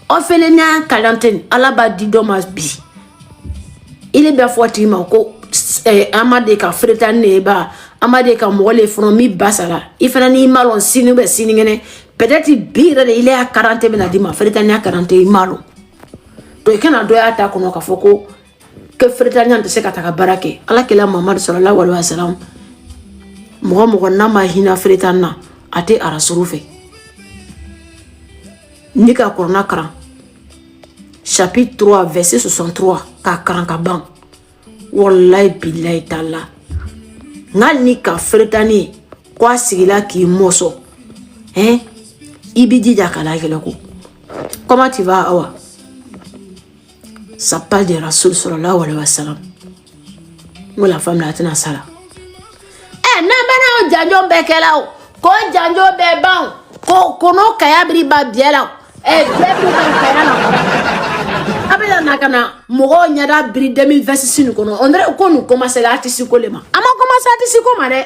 On fait les niens quarantaine. À la base d'Idomas bi. Il est bien fort ko amade ka fretane ba amade ka mole fromi basala. Il fait ni malon sinu be siningene. Peut-être il est à 40 minutes dima fretane à 40 malon. Donc quand on doit attaquer kono ka foko que fretane de se kataka barake. Ala kila Muhammad sallallahu alaihi wasallam. Mo na ma hina fretana ate arasurufe. Nika korona kran. Chapitre 3 verset 63 ka kran ka ban. Wallahi billahi ta'ala. Ngani ka fretani kwa sigila ki moso. Ibidi jakala keleko. Comment tu vas awa? Ça parle de Rasoul sallallahu alayhi wa sallam. Moi la femme la tena sala. Na bana o janjo bekela o. Ko janjo be ban. Ko kono kayabri ba biela. Bebu kan kayana. Abela nakana mogo nyada bri 2026 kono. On dirait ko nous commencer la artiste ko lema. Ama commencer artiste ko ma de.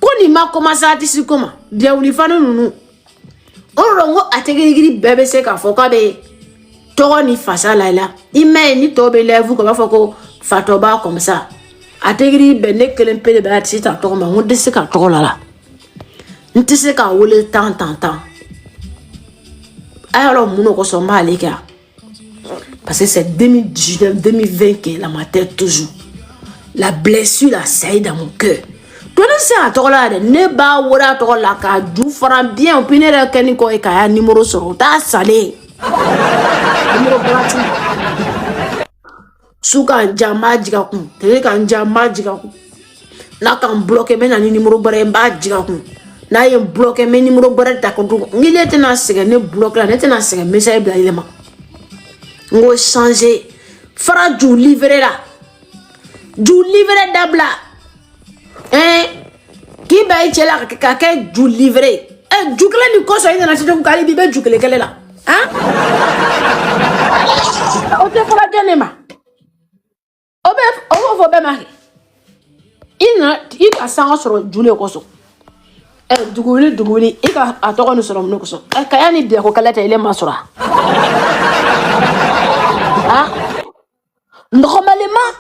Ko ni ma commencer artiste ko ma. Dia uli fanu nunu. On rongo ategiri bebe se ka foka be. Togo ni fasa la la. Ime ni tobe levu ko ba foko fatoba comme ça. Ategiri be ne kelen pe de ba artiste ta togo ma on de se ka togo la la. Nti se ka wole tant. Alors mon ko so ma les gars. Parce que c'est 2019 2020 que la ma tête toujours. La blessure la saillit dans mon cœur. Toi ne sais à toi là ne ba wora to la ka du fran bien opiner keni ko e ka numéro sur ta salé. Numéro gratuit. Suka jama jiga ku. Te kan jama jiga ku. Na kan bloquer men na numéro bare ba jiga ku. Na yem bloquer men numéro bare ta ko ngile te na sega ne bloquer la ne te na sega message bla ilema. Ngo changer fara du livrer là. Du livrer dabla. Qui va être là quelqu'un du livrer. Du clé du coso il na sito kali bibe du clé kele là. O te fala denema. O fo be mari. Il a sang sur du le coso. Duguli il a atoko no sur no coso. Kayani bi ko kala ta ile masura. Normalement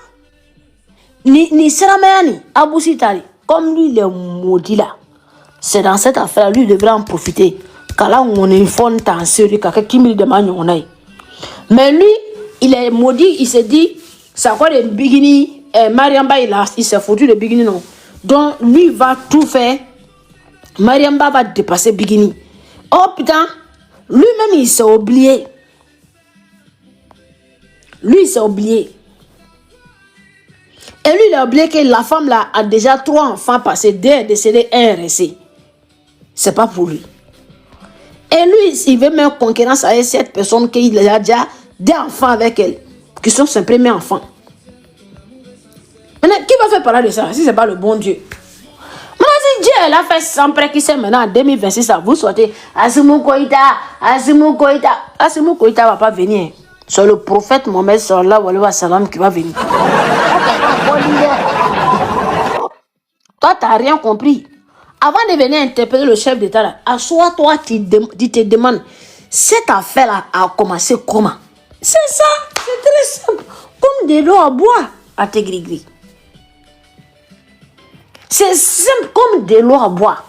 ni Seramayani, Abou Sitali, comme lui il est maudit là, c'est dans cette affaire, lui devrait en profiter. Car là on est fond en série, qui me demande on aille. Mais lui, il est maudit, il s'est dit, c'est quoi le bikini, Mariamba il s'est foutu le bikini non. Donc lui va tout faire, Mariamba va dépasser bikini. Oh putain, lui-même il s'est oublié. Lui il s'est oublié. Et lui, il a oublié que la femme là a déjà 3 enfants passés, 2 est décédés, 1 est resté. C'est pas pour lui. Et lui, il veut même concurrence avec cette personne qu'il a déjà 2 enfants avec elle, qui sont ses premiers enfants. Maintenant, qui va faire parler de ça si ce n'est pas le bon Dieu? Maintenant, si Dieu elle a fait sans près qui sait maintenant en 2026, vous sortez Assimi Goïta ne va pas venir. C'est le prophète Mohammed sallallahu alayhi wa sallam qui va venir. Toi, tu n'as rien compris. Avant de venir interpeller le chef d'État, assois-toi, tu te demandes, cette affaire-là a commencé comment? C'est ça, c'est très simple. Comme de l'eau à boire à tes gris-gris. C'est simple comme de l'eau à boire.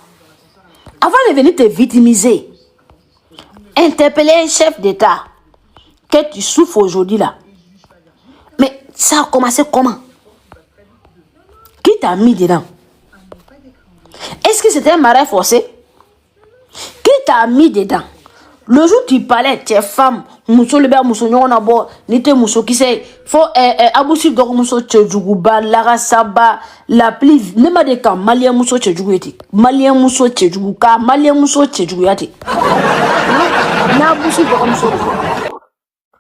Avant de venir te victimiser, interpeller un chef d'État, que tu souffres aujourd'hui là. Mais ça a commencé comment? Qui t'a mis dedans? Est-ce que c'était un mariage forcé? Qui t'a mis dedans? Le jour où tu parlais, tes femmes, Mousso le Mousso Nyonabo, Nite Mousso qui sait, faut Aboussi Dog Mousso Tchedjouba, Lara Saba, la pluie, ne m'a dit qu'un Malien Mousso Tchedjouyati, Malien Mousso Tchedjouka, Malien Mousso Tchedjouyati. N'Aboussi Dog Mousso.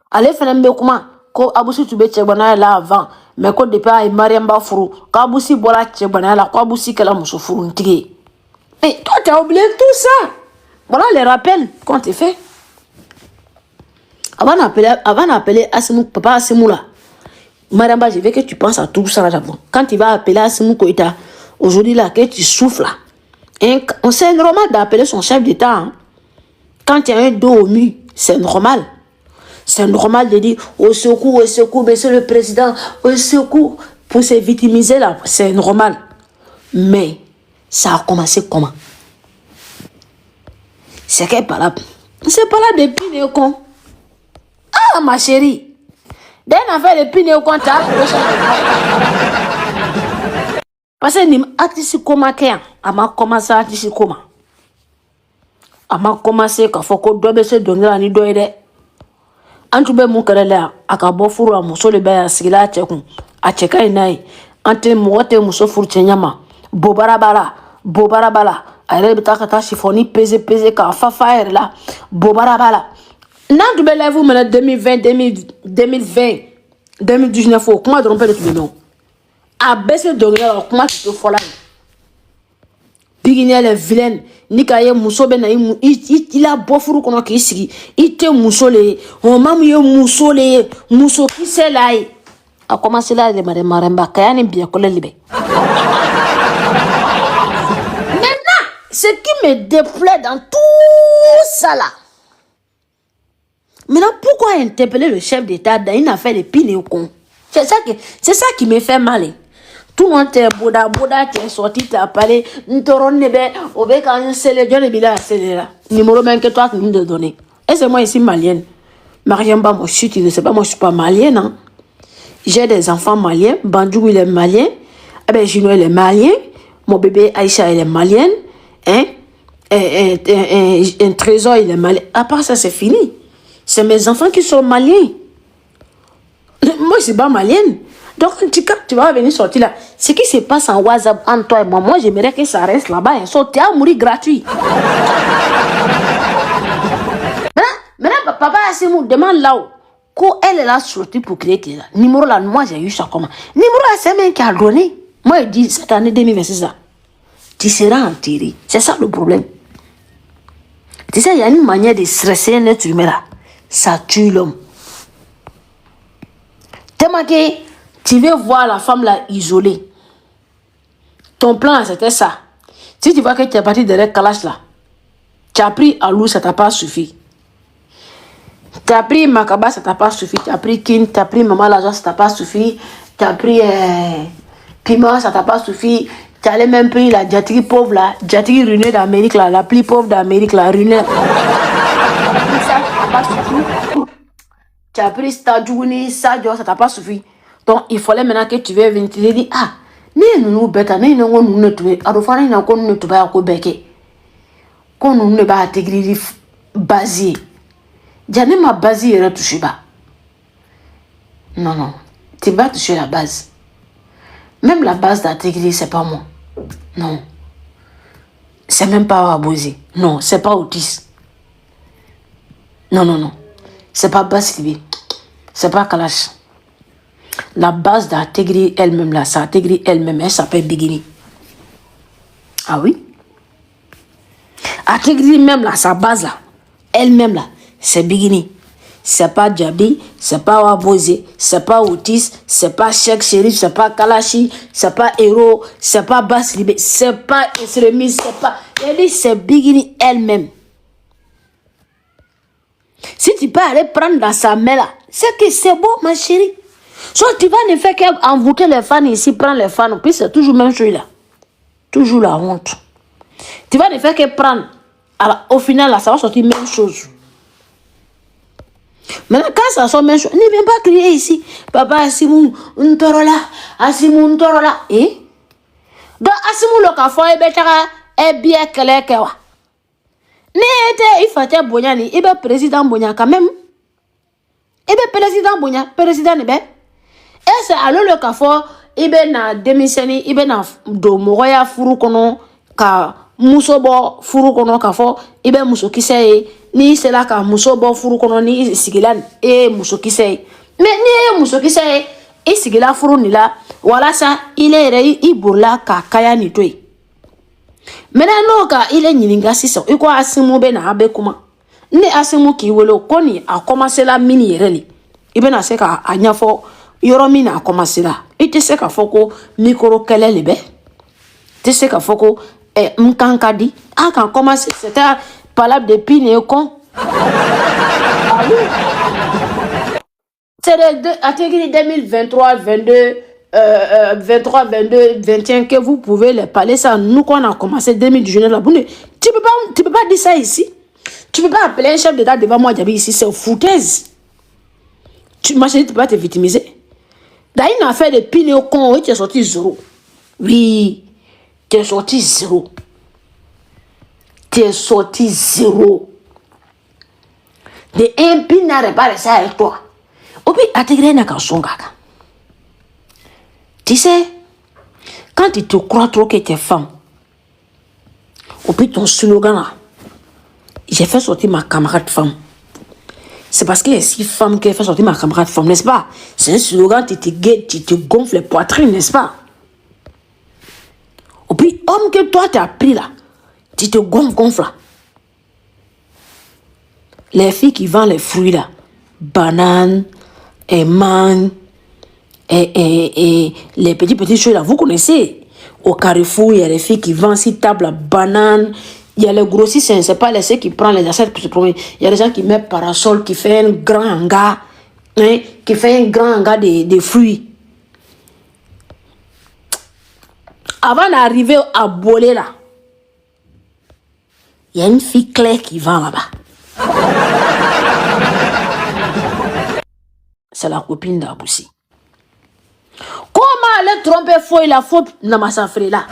Allez, fais-le comment? Ko Aboussi tu bête là avant, mais quand depuis à Mariamba Furu, Kaboussi Bola Tchebana, la Kaboussi Kala Mousso Furu Ntigé. Mais toi, tu as oublié tout ça. Voilà les rappels qu'on t'a fait. Avant d'appeler Assimou, papa Assimou là, Mariamba, je veux que tu penses à tout ça là d'abord. Quand tu vas appeler Assimou Koïta, aujourd'hui là, que tu souffles là, on sait normal d'appeler son chef d'État. Hein? Quand il y a un dos au mur, c'est normal. C'est normal de dire au secours, monsieur le président, au secours. Pour se victimiser là, c'est normal. Mais ça a commencé comment? C'est qu'elle pas là. C'est pas là depuis Néocon. Ah, ma chérie. Dès qu'on a fait depuis Néocon, t'as parce que ni artiste comment qu'elle a commencé à artiste comment. A ma commencé qu'à faut qu'on doit se donner la nuit d'oeil. En tout cas, mon cœur a cabo furu a muso le baya sigila a chekun a cheka inai ante mote muso furu chenyama bobara bala a yɛrɛ bɛ taa ka taa chiffoni pese ka fa yɛrɛ la bobara bala n'an tun bɛ live minɛ 2020 2019 o kuma dɔrɔn bɛɛ de tun bɛ mɛn a bɛɛ se dɔnkili la o kuma tun tɛ fɔ la Bigini elle est vilaine ni ka ye muso bɛ na i la bɔ furu kɔnɔ k'i sigi i tɛ muso le ye o ma mun ye muso le ye muso kisɛ la ye a commencé la de maremba kaya ni biya kɔlɛ libɛ maintenant ce qui me déplaît dans tout ça là maintenant pourquoi interpeller le chef d'État dans une affaire de pile au con c'est ça qui me fait mal. Tout le monde est boda, tu es sorti, tu as parlé, n'toron nebe, obe quand c'est le John Bila, c'est là. Numéro même que toi, tu nous donner. Et c'est moi ici malienne. Mariam ba moi chute, je sais pas, moi je suis pas malienne, hein. J'ai des enfants maliens, Bandou il est malien, eh ben Gino il est malien, mon bébé Aïcha elle est malienne, hein. Un trésor il est malien. À part ça, c'est fini. C'est mes enfants qui sont maliens. Moi je suis pas malienne. Donc, tu vas venir sortir là. Ce qui se passe en WhatsApp entre toi et moi, j'aimerais que ça reste là-bas. Tu as mourir gratuit. Maintenant, papa Assimou demande là-haut. Quand elle est là sortie pour créer là. Numéro là, moi j'ai eu ça comment? Numéro là, c'est même qui a donné. Moi, il dit cette année 2026 là. Tu seras enterré. C'est ça le problème. Tu sais, il y a une manière de stresser un être humain là. Ça tue l'homme. T'es marqué. Tu veux voir la femme là isolée. Ton plan c'était ça. Si tu vois que tu es parti de la calache là, tu as pris Alou, ça t'a pas suffi. Tu as pris Makaba, ça t'a pas suffi. Tu as pris Kin, tu as pris Maman Lazo, ça t'a pas suffi. Tu as pris Pima, ça t'a pas suffi. Tu as même pris la Djatri pauvre là, Djatri runée d'Amérique là, la plus pauvre d'Amérique là, runée. Ça t'a pas suffi. Tu as pris Stadjouni, Sadio, ça t'a pas suffi. Donc, il fallait maintenant que tu viennes venir te dire, ah, nous bêta, nous ne tuer, à refaire, nous ne tuer à Québec. Qu'on nous ne va intégrer basé. J'en ai ma base, il ne touche pas. Non, tu vas toucher la base. Même la base d'intégrer, c'est pas moi. Non. C'est même pas abusé. Non, c'est pas autiste. Non. C'est pas base libé. C'est pas Kalash. La base d'intégrer elle-même là, ça intégrer elle-même, elle s'appelle Bigini. Ah oui? Intégrer même là, sa base là, elle-même là, c'est Bigini. C'est pas Djabi, c'est pas Wabozé, c'est pas Otis, c'est pas Cheikh Chérif, c'est pas Kalashi, c'est pas Héros, c'est pas Basse Libé, c'est pas extrémiste, c'est pas. Elle dit c'est Bigini elle-même. Si tu peux aller prendre dans sa main là, c'est que c'est beau ma chérie. Soit tu vas ne faire qu'envoûter les fans ici, prendre les fans, puis c'est toujours même chose là. Toujours la honte. Tu vas ne faire que prendre. Alors, au final, là, ça va sortir même chose. Maintenant, quand ça sort même chose, ne viens pas crier ici. Papa, Asimou, Asimou, Ntorola. Eh? Donc, Asimou, le café, est bien clair que wa. Il faut que Bognani, il est président Bognan quand même. Il est président Bognan, président Nebe. Et c'est alors le café, il est na démissionné, il est na do moroya furu kono ka musobo furu kono kafo, il est muso kisei ni c'est là ka musobo furu kono ni sigilan et muso kisei. Mais ni muso kisei et sigila furu ni là, voilà ça, il est ibola ka kaya ni toi. Maintenant non ka il est nyilinga sisa, il quoi Assimou be na abe kuma. Ni Assimou ki welo koni a commencé la mini yereli. Il be na se ka anyafo Yoromina a commencé là. Et tu sais qu'à Foko, micro kele libe. Tu sais qu'à Foko, mkankadi. Ah, quand commencé, c'était palable de pine et con. C'est de 2023, 22, 23, 22, 21 que vous pouvez les parler. Ça, nous, quand on a commencé 2019, là, tu peux pas dire ça ici. Tu peux pas appeler un chef d'État devant moi, Djabi, ici. C'est foutaise. Ma chérie, tu peux pas te victimiser. Dans une affaire de pile au con, oui, tu es sorti zéro. Oui, tu es sorti zéro. Tu es sorti zéro. De un pile n'a pas resté avec toi. Obi, attigrer n'a qu'un son gaga. Tu sais, quand tu te crois trop que tu es femme, obi, ton slogan là, j'ai fait sortir ma camarade femme. C'est parce qu'il y a 6 femmes qui ont fait sortir ma camarade femme, n'est-ce pas? C'est un slogan, tu te gonfles les poitrines, n'est-ce pas? Et puis, homme que toi, tu as pris là, tu te gonfles là. Les filles qui vendent les fruits là, bananes, et mangues, et les petits choses là, vous connaissez. Au Carrefour, il y a les filles qui vendent 6 tables à bananes. Il y a les grossistes, c'est pas les ceux qui prennent les assiettes pour se promener. Il y a des gens qui mettent parasol, qui fait un grand hangar, hein, qui fait un grand hangar de fruits. Avant d'arriver à Bolé là, il y a une fille claire qui vend là-bas. C'est la copine d'Aboussi. Comment elle tromper faux et la faute dans ma safrée là?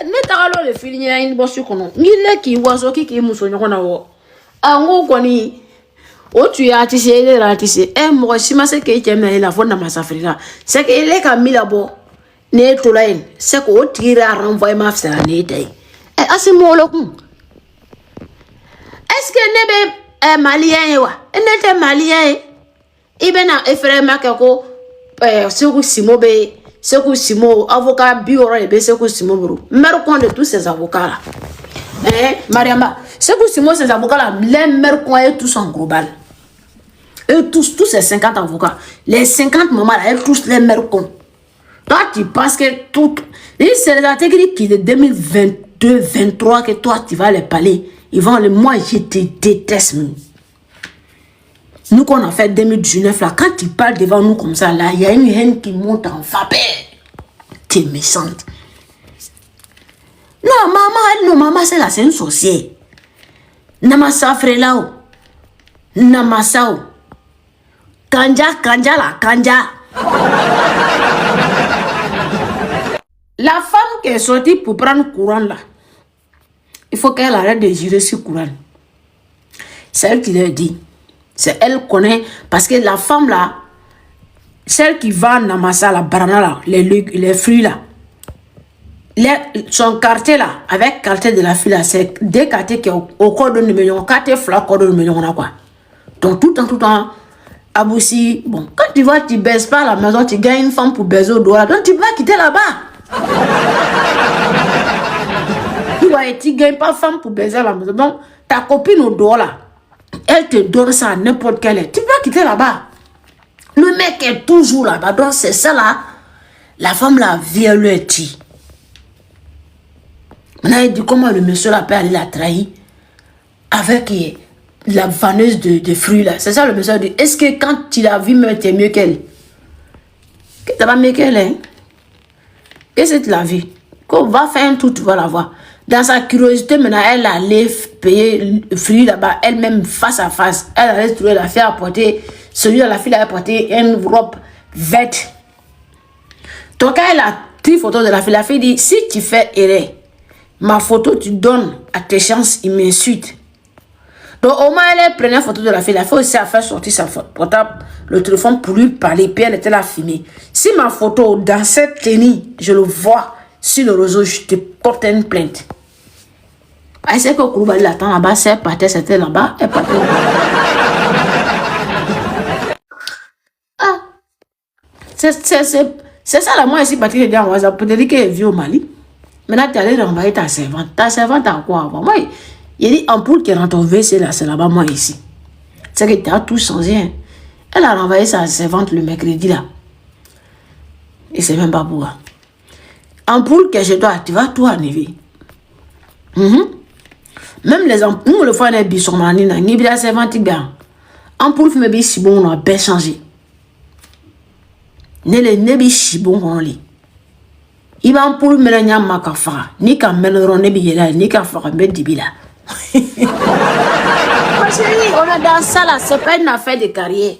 Ne t'as le feeling y a une bosse qu'on il est qui oiseau qui mousson qu'on a wo ango koni o tu as tissé les ratissé moi si ma c'est que tu aimes la faute dans ma safrée là c'est que il est comme il a beau ne to la c'est que o tire à renvoyer ma fille là ne tay assez molo est-ce que ne be malien wa ne te malien ibena efrem makako Sekou Simobe, Sekou Simo, avocat bioro et Sekou Simo, mercon de tous ces avocats là. Mariama, Sekou Simo, ces avocats là, les mercons et tous en global. Eux tous ces 50 avocats, les 50 mamans là, eux tous les mercons. Toi, tu penses que tout. C'est les articles qui de 2022-23 que toi, tu vas les parler. Ils vont les. Moi, je te déteste. Nous qu'on a fait 2019 là, quand tu parles devant nous comme ça là, il y a une haine qui monte en vapeur. Tu es méchante. Non, maman, c'est là, c'est une sorcière. Namasa frère là, Namasa. Kanja là, Kanja. La femme qui est sortie pour prendre courant là, il faut qu'elle arrête de gérer ce courant. C'est elle qui leur dit. C'est elle connaît, parce que la femme là, celle qui vend Namasa, la banana là, les fruits là, son quartier là, avec quartier de la fille là, c'est des quartiers qui ont au code de millions, quartier flat, code de millions, on a quoi. Donc tout le temps, Aboussi, bon, quand tu vois, tu baisses pas à la maison, tu gagnes une femme pour baiser au doigt, donc tu vas quitter là-bas. Tu gagnes pas femme pour baiser à la maison, donc ta copine au doigt là, elle te donne ça à n'importe quelle heure. Tu vas quitter là-bas. Le mec est toujours là-bas. Donc c'est ça là. La femme là vient le dire. Maintenant il dit comment le monsieur là peut aller la trahir avec la vanneuse de fruits là. C'est ça le monsieur dit. Est-ce que quand tu l'as vu, tu es mieux qu'elle? Que tu vas mieux qu'elle, hein? Qu'est-ce que tu l'as vu? Qu'on va faire un tour, tu vas la voir. Dans sa curiosité, maintenant, elle allait payer le fruit là-bas, elle-même face à face. Elle allait trouver la fille à porter, celui-là, la fille a porté une robe verte. Donc, quand elle a pris photo de la fille dit, si tu fais erreur, ma photo, tu donnes à tes chances, il m'insulte. Donc, au moins, elle prenait photo de la fille aussi a fait sortir sa portable, le téléphone pour lui parler, puis elle était là filmée. Si ma photo, dans cette tenue, je le vois sur le réseau, je te porte une plainte. Elle sait que Kouroubali l'attend là-bas, c'est parti, c'était là-bas, elle partait. Ah, c'est ça là, moi ici, parti de en WhatsApp, peut-être qu'elle vit au Mali. Maintenant, tu es allé renvoyer ta servante. Ta servante a quoi avant? Moi, il dit ampoule qui est dans ton WC là, c'est là-bas, moi ici. C'est que tu as tout changé. Hein. Elle a renvoyé sa servante le mercredi là. Et c'est même pas pourquoi. Ampoule qui est chez toi, tu vas tout enlever. Même les ampoules, nous le faisons des bisomani, ni bien c'est bien. Ampoule fume bi si bon, on a bien changé. Ne le nebi si bon on lit. Il va ampoule melania makafa, ni ka melron nebi yela, ni ka fara ben dibila. On est dans ça là, c'est pas une affaire de carrière.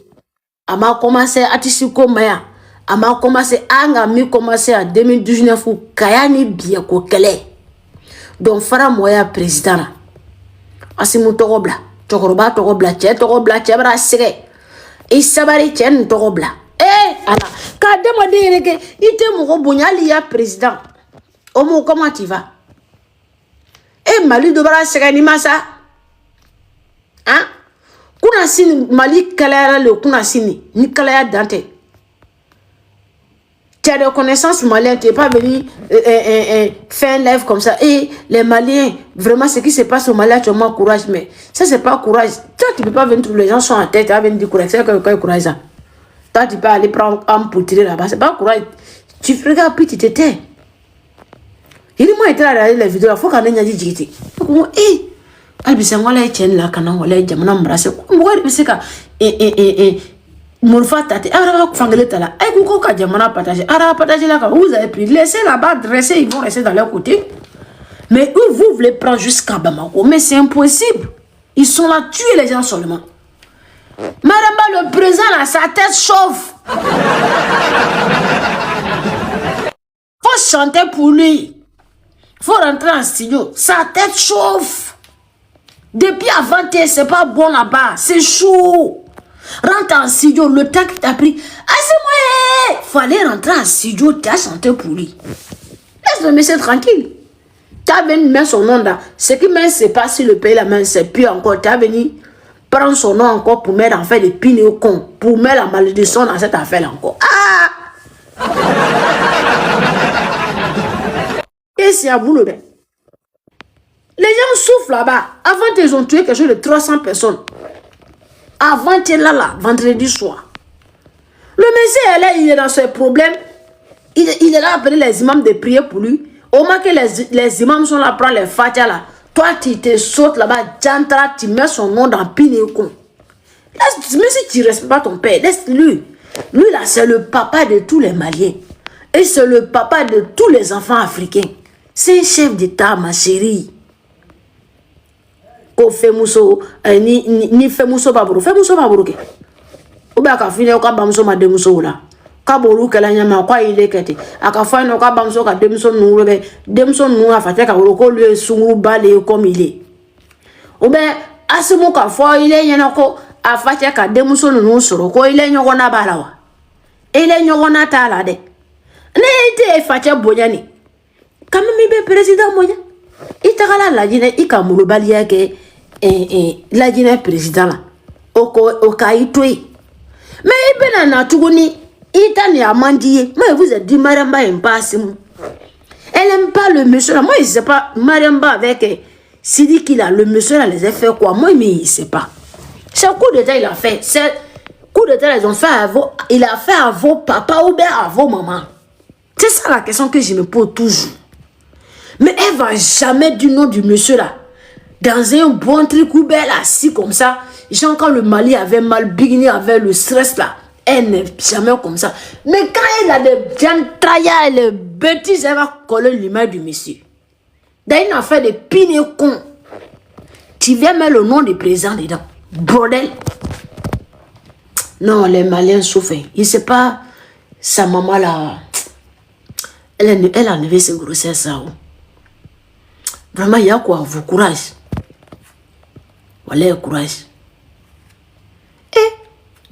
A m'a commencé à tissu comme maya. A m'a commencé à ngami commencé à 2019 ou kayani bien ko kele. Donc fara moya président. Asimu togobla, togoroba togobla, tche togobla, tche bra sege. I sabari tche togobla. Ala, ka demande que il te mo bonya liya président. Omo comment tu vas? Mali do bra sege ni masa. Hein? Kuna sini Mali kalaya le kuna sini ni kalaya dante. Tu as des connaissances maliennes, tu n'es pas venu faire un live comme ça. Et les Maliens, vraiment ce qui se passe au Mali, tu as courage, mais ça c'est pas courage. Toi tu peux pas venir, tous les gens sont en tête, tu vas venir dire courage, c'est quoi courage ça? Toi tu peux aller prendre un pour tirer là-bas, c'est pas courage. Tu regardes puis tu te tais. Il est moins été là regarder les vidéos, il faut qu'on ait dit digité. Albisa là tient là quand on l'a jamana embrasser moi c'est ka morfa tate ara fangele tala ay ko ka jamana partager ara partager là quand vous avez pris laissez là-bas dresser, ils vont rester dans leur côté, mais eux vous voulez prendre jusqu'à Bamako, mais c'est impossible, ils sont là tuer les gens seulement. Madame le président là sa tête chauffe. Faut chanter pour lui, faut rentrer en studio, sa tête chauffe. Depuis avant, c'est pas bon là-bas. C'est chaud. Rentre en studio. Le temps qui t'a pris. Ah, c'est moi. Fallait rentrer en studio. Tu as chanté pour lui. Laisse le monsieur tranquille. Tu as venu mettre son nom là. Ce qui ne sait pas si le pays la main, c'est plus encore. Tu as venu prendre son nom encore pour mettre en fait des pines au con. Pour mettre la malédiction dans cette affaire encore. Ah! Et c'est à vous le bien. Les gens souffrent là-bas. Avant, ils ont tué quelque chose de 300 personnes. Avant, tu es là, vendredi soir. Le monsieur est là, il est dans ses problèmes. Il est là à appeler les imams de prier pour lui. Au moins que les imams sont là, prendre les fatia là. Toi, tu te sautes là-bas, tu mets son nom dans Pinécon. Même si tu ne respectes pas ton père, laisse-lui. Lui là, c'est le papa de tous les Maliens. Et c'est le papa de tous les enfants africains. C'est un chef d'État, ma chérie. Ko femuso ni femuso baburu ke ou ba ka fine ka bamso ma demuso la ka boru kala nyama kwa ile kete aka fine ka bamso ka demuso nu be demuso nu afate ka ko lui sunguru bale comme il est ou ben asimu ka fo ile nyana ko afate ka demuso nu soro ko ile nyoko na balawa ile nyoko na tala de ne ite fate bonyani kama mi be président moya itakala la jine ikamulu bali yake la Guinée président là au Kaitoué mais il ben na tuguni itani amandie mais vous êtes dit Mariamba aime pas elle aime pas le monsieur là, moi il sait pas Mariamba avec Sidi qu'il a le monsieur là les a fait quoi, moi mais il sait pas, c'est un coup d'état il a fait, c'est coup d'état ils ont fait à vos, il a fait à vos papas ou bien à vos mamans, c'est ça la question que je me pose toujours. Mais elle va jamais du nom du monsieur là dans un bon truc ou belle assis comme ça. Genre quand le Mali avait mal, Bigini avait le stress là. Elle n'est jamais comme ça. Mais quand elle a des jantraya et les bêtises, elle va coller l'image du monsieur. D'ailleurs, il a fait des pines cons. Tu viens mettre le nom du président dedans. Bordel. Non, les Maliens souffrent. Il ne sait pas sa maman là. Elle a enlevé ses grossesses là. Vraiment, il y a quoi? Vous courage. Voilà, courage. Et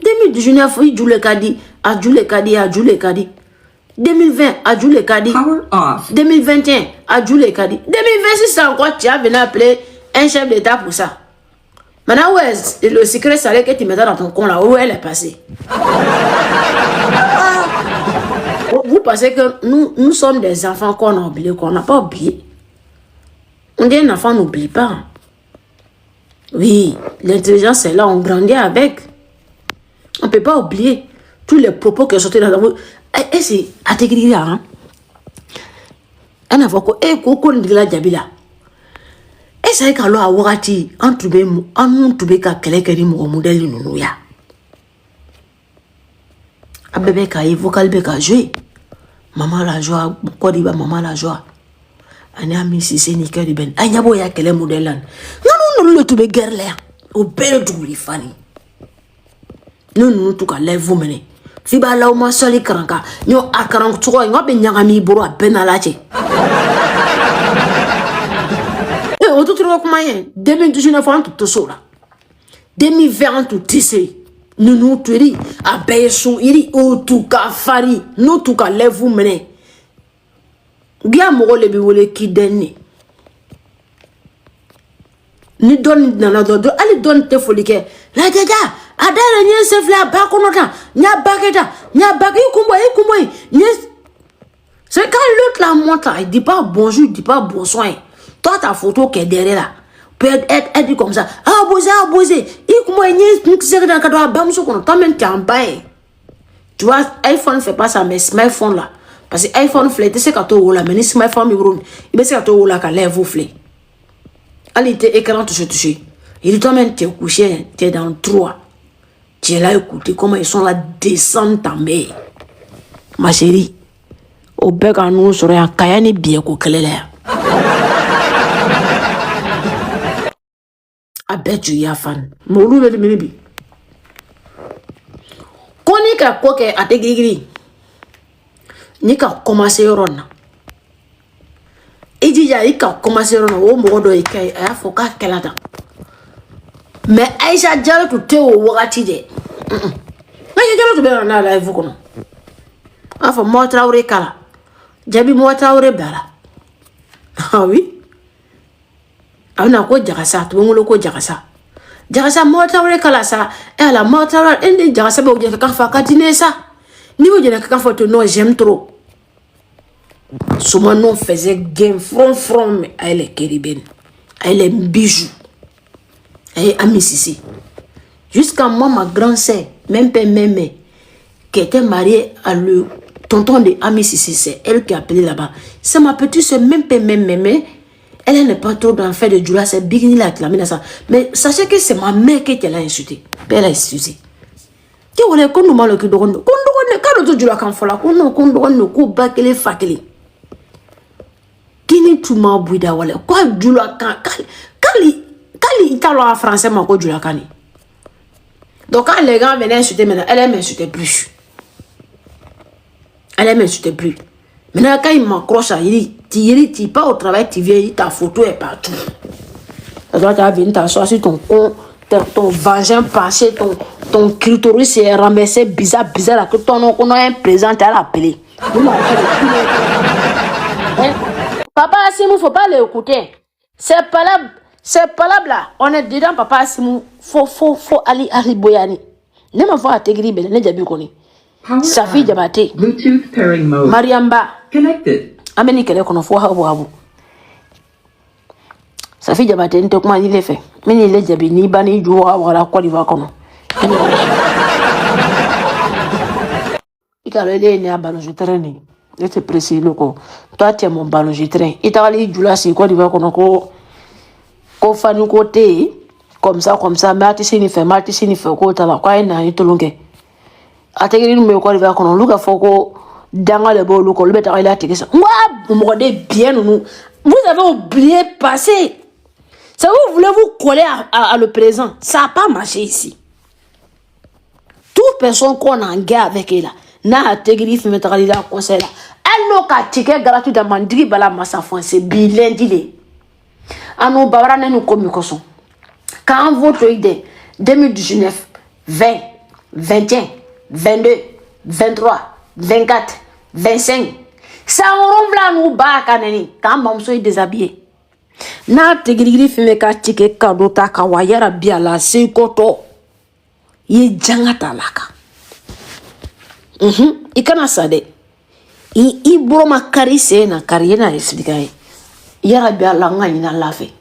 2019, il joue le caddie, a joué le caddie, a joué le caddie. 2020, a joué le caddie. 2021, a joué le caddie. 2026, c'est encore, tu as venu appeler un chef d'État pour ça. Maintenant, où est le secret salé que tu mettais dans ton compte là? Où elle est passée? Vous pensez que nous sommes des enfants qu'on a oubliés, qu'on n'a pas oublié? On dit un enfant n'oublie pas. Oui, l'intelligence est là, on grandit avec. On ne peut pas oublier tous les propos qui sont sortis dans la voix. Et c'est à te dire, hein? Un avocat, et Coco Ndila Djabila. Et c'est que alors à Wagati, on trouvait qu'à quelqu'un qui mon modèle nous ya. A bébé qui vocal beka jouer. Maman la joie, quoi dit maman la joie. On a mis si c'est nickel du ben. Aïe yabo ya quel modèle là. Non le tout be guerre là. Au bel tout les fani. Non tout qu'à lève vous mener. Fiba la ou ma soli kranka. Nyo a krank trop. Nyo ben nyangami boro a ben alache. Et tout trouve comment y 2019 ans tout ça là. 2020 tout tissé. Nous tueri a beso iri o tout ka fari. Nous tout ka lève vous mener. Bien mo le bi wole ki denni. Ni don na do ali don te folike. La jaja adara nye se fla ba kono ta. Nya baketa, nya baki kumbo ni. C'est quand l'autre la monte, il dit pas bonjour, il dit pas bonsoir. Toi ta photo qui est derrière là. Peut être dit comme ça. Ah bosé. Il kumbo ni se dans ka ba muso kono. Toi même tu en bas. Tu vois iPhone fait pas ça mais smartphone là. Parce que iPhone flette c'est quand tu là mais ni smartphone il il c'est quand tu là ka lève flette. Ali était écran touché. Il dit toi-même tu es couché, tu es dans le 3. Tu es là écouter comment ils sont là descendre ta mère. Ma chérie, au bec à nous sur un kayani bien qu'au clair. I bet you ya fan. Molu le minibi. Koni ka quoi que a te gris. Ni ka commencer ronna. Il y a commencé à faire un mais Aïcha Diallo tout est au Wagati de. Aïcha Diallo tout bien dans la live. Enfin, moi, Traoré Kala. Jabi moi, Traoré Bala. Ah oui? Ah, on a quoi Jarasa, tout le monde quoi Jarasa. Jarasa, moi, Traoré Kala, ça. Et la moi, Traoré, et Jarasa, vous avez qu'à faire dîner ça. Ni vous avez qu'à faire non, j'aime trop. Souvent, nous faisait game front, mais elle est kéribène. Elle est bijou. Elle est amie ici. Jusqu'à moi, ma grand-sœur, même père, même qui était mariée à le tonton de Ami Sissi, c'est elle qui a appelé là-bas. C'est ma petite soeur, même père, même elle n'est pas trop dans le fait de Djoula, c'est Bigini la clamé dans ça. Mais sachez que c'est ma mère qui l'a insulté. Elle a excusé. Qui voulait qu'on nous mal le cul de Rondo? Quand le Djoula quand fola, qu'on nous coupe bas qu'elle est fatiguée. Kini tu m'as bouida wale. Quoi Djoula quand il t'a en français, mon quoi Djoula Kani. Donc quand les gars venaient insulter maintenant, elle m'insultait plus. Elle m'insultait plus. Maintenant quand il m'accroche, il dit, tu pars au travail, tu viens, ta photo est partout. Alors tu as venu t'asseoir sur ton vagin passé, ton clitoris est ramassé bizarre, là, que ton nom qu'on a un présent à l'appeler. Papa Asimou, faut pas l'écouter. C'est pas là. On est dedans, papa Asimou. Faut aller à Boyani. Ne m'a pas intégrer, mais ne jamais connu. Sa fille Diabaté. Bluetooth pairing mode. Mariamba. Connected. Ameni kele kono fo habu. Sa fille Diabaté, ne te comment il est fait. Mais il est Diabi, ni bani du voilà quoi il va kono. Il a l'air né à ballon je traîne. Je te précise le coup. Toi tu es mon ballon je traîne. Il t'a allé du là c'est quoi il va kono ko fanu côté comme ça mais tu sais ni fait ko ta la quoi na to longue. Atégri me ko il va kono luka foko danga le bolo ko le beta il a tégé ça. Moi vous me regardez bien nous. Vous avez oublié passé. Ça vous voulez vous coller à le présent. Ça n'a pas marché ici. Toute personne qu'on a en guerre avec elle, n'a intégré fait mettre là conseil là. Elle n'a qu'à ticket gratuit dans mandri bala massa français bilan dilé. Anu babara ne nous comme coson. Quand votre idée 2019, 20, 21, 22, 23, 24, 25, ça on nous bat kaneni quand mam soy déshabillé. Na intégré fait mettre ticket cadeau ta kawayara bien la c'est koto. Ye jangata laka. Ikana sade. I broma karise na kariena expliquer. Yara bia langa ina lafe.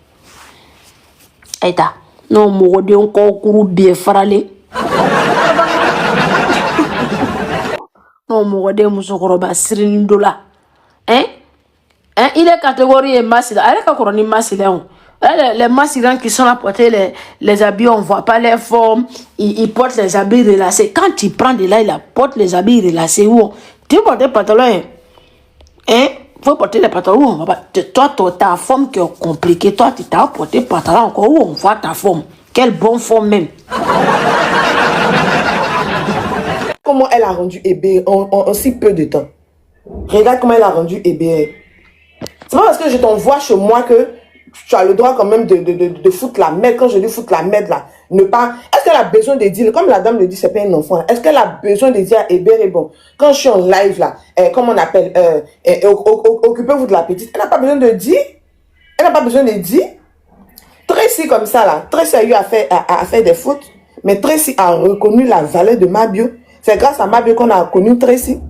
Aita. No mo de on ko kuru bien farale. No mo de musokoro ba $1 il est catégorie masila. Ale ka koroni masila on. Les masculins qui sont là porter les habits, on ne voit pas les formes. Ils portent les habits relacés. Quand tu prends de là, il porte les habits relacés. Où tu portes des pantalons. Hein? Faut porter les pantalons où on va pas. Toi, ta forme qui est compliquée. Toi, tu t'as porté pantalon encore où on voit ta forme. Quelle bonne forme même. Comment elle a rendu Hébé en si peu de temps. Regarde comment elle a rendu Hébé. C'est pas parce que je t'envoie chez moi que tu as le droit quand même de foutre la merde. Quand je dis foutre la merde là, ne pas... Est-ce qu'elle a besoin de dire, comme la dame le dit, c'est pas un enfant. Est-ce qu'elle a besoin de dire à Hébé, bon, quand je suis en live là, comment on appelle, occupez-vous de la petite. Elle n'a pas besoin de dire. Elle n'a pas besoin de dire. Tracy comme ça là, Tracy a eu à faire des fautes, mais Tracy a reconnu la valeur de Mabio. C'est grâce à Mabio qu'on a connu Tracy.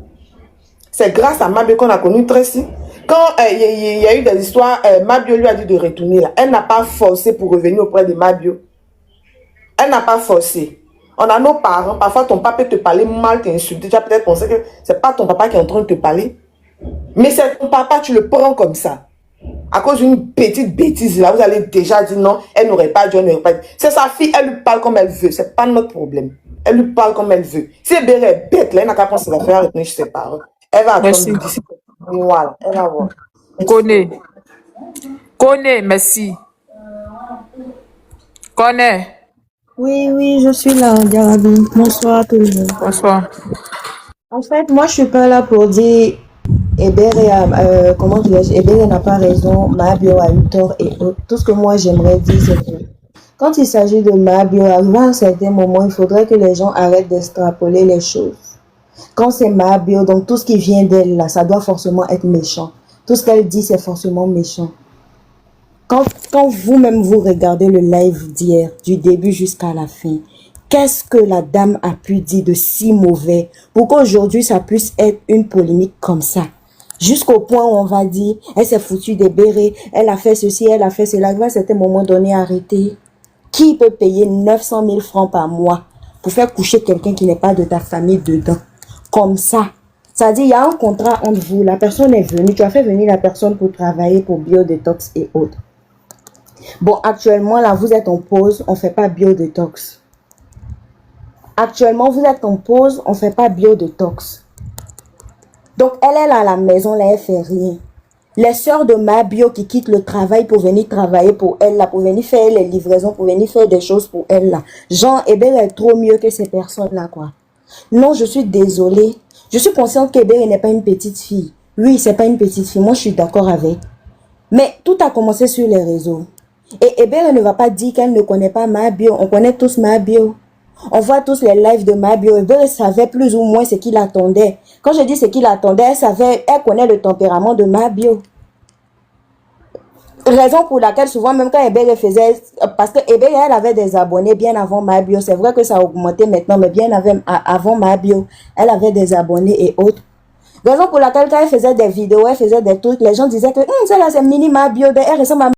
C'est grâce à Mabio qu'on a connu Tracy. Quand il y a eu des histoires, Mabio lui a dit de retourner là. Elle n'a pas forcé pour revenir auprès de Mabio. Elle n'a pas forcé. On a nos parents, parfois ton papa peut te parler mal, t'insulter. Tu as peut-être pensé que c'est pas ton papa qui est en train de te parler. Mais c'est ton papa, tu le prends comme ça. À cause d'une petite bêtise là, vous allez déjà dire non, elle n'aurait pas dû, elle n'aurait pas dû. C'est sa fille, elle lui parle comme elle veut. C'est pas notre problème. Elle lui parle comme elle veut. Si elle est bête là, elle n'a qu'à penser à faire retenir ses parents. Elle va attendre d'ici. Voilà, elle va voir. Connais, merci. Connais. Oui, je suis là, Diarabi. Bonsoir à tout le monde. Bonsoir. En fait, moi, je suis pas là pour dire comment dirais-je, Hébert n'a pas raison, Mabio a eu tort et autres. Tout ce que moi, j'aimerais dire, c'est que quand il s'agit de Mabio, à un certain moment, il faudrait que les gens arrêtent d'extrapoler les choses. Quand c'est Mabio, donc tout ce qui vient d'elle, là, ça doit forcément être méchant. Tout ce qu'elle dit, c'est forcément méchant. Quand vous-même vous regardez le live d'hier, du début jusqu'à la fin, qu'est-ce que la dame a pu dire de si mauvais pour qu'aujourd'hui ça puisse être une polémique comme ça? Jusqu'au point où on va dire, elle s'est foutue des bérets, elle a fait ceci, elle a fait cela. À un certain moment donné, arrêter. Qui peut payer 900 000 francs par mois pour faire coucher quelqu'un qui n'est pas de ta famille dedans? Comme ça. C'est-à-dire, il y a un contrat entre vous. La personne est venue, tu as fait venir la personne pour travailler pour biodétox et autres. Bon, actuellement, là, vous êtes en pause, on ne fait pas biodétox. Actuellement, vous êtes en pause, on ne fait pas biodétox. Donc, elle est là à la maison, là, elle fait rien. Les sœurs de Mabio qui quittent le travail pour venir travailler pour elle, là, pour venir faire les livraisons, pour venir faire des choses pour elle, là. Jean Hébert est trop mieux que ces personnes-là, quoi. Non, je suis désolée. Je suis consciente qu'Hébert n'est pas une petite fille. Oui, c'est pas une petite fille. Moi, je suis d'accord avec. Mais tout a commencé sur les réseaux. Et Hébert ne va pas dire qu'elle ne connaît pas Mabio. On connaît tous Mabio. On voit tous les lives de Mabio. Hébert savait plus ou moins ce qu'il attendait. Quand je dis ce qu'il attendait, elle connaît le tempérament de Mabio. Raison pour laquelle souvent, même quand Hébert faisait... Parce que Hébert, elle avait des abonnés bien avant Mabio. C'est vrai que ça a augmenté maintenant, mais bien avant Mabio, elle avait des abonnés et autres. Raison pour laquelle quand elle faisait des vidéos, elle faisait des trucs, les gens disaient que ça là c'est mini Mabio, elle ressemble à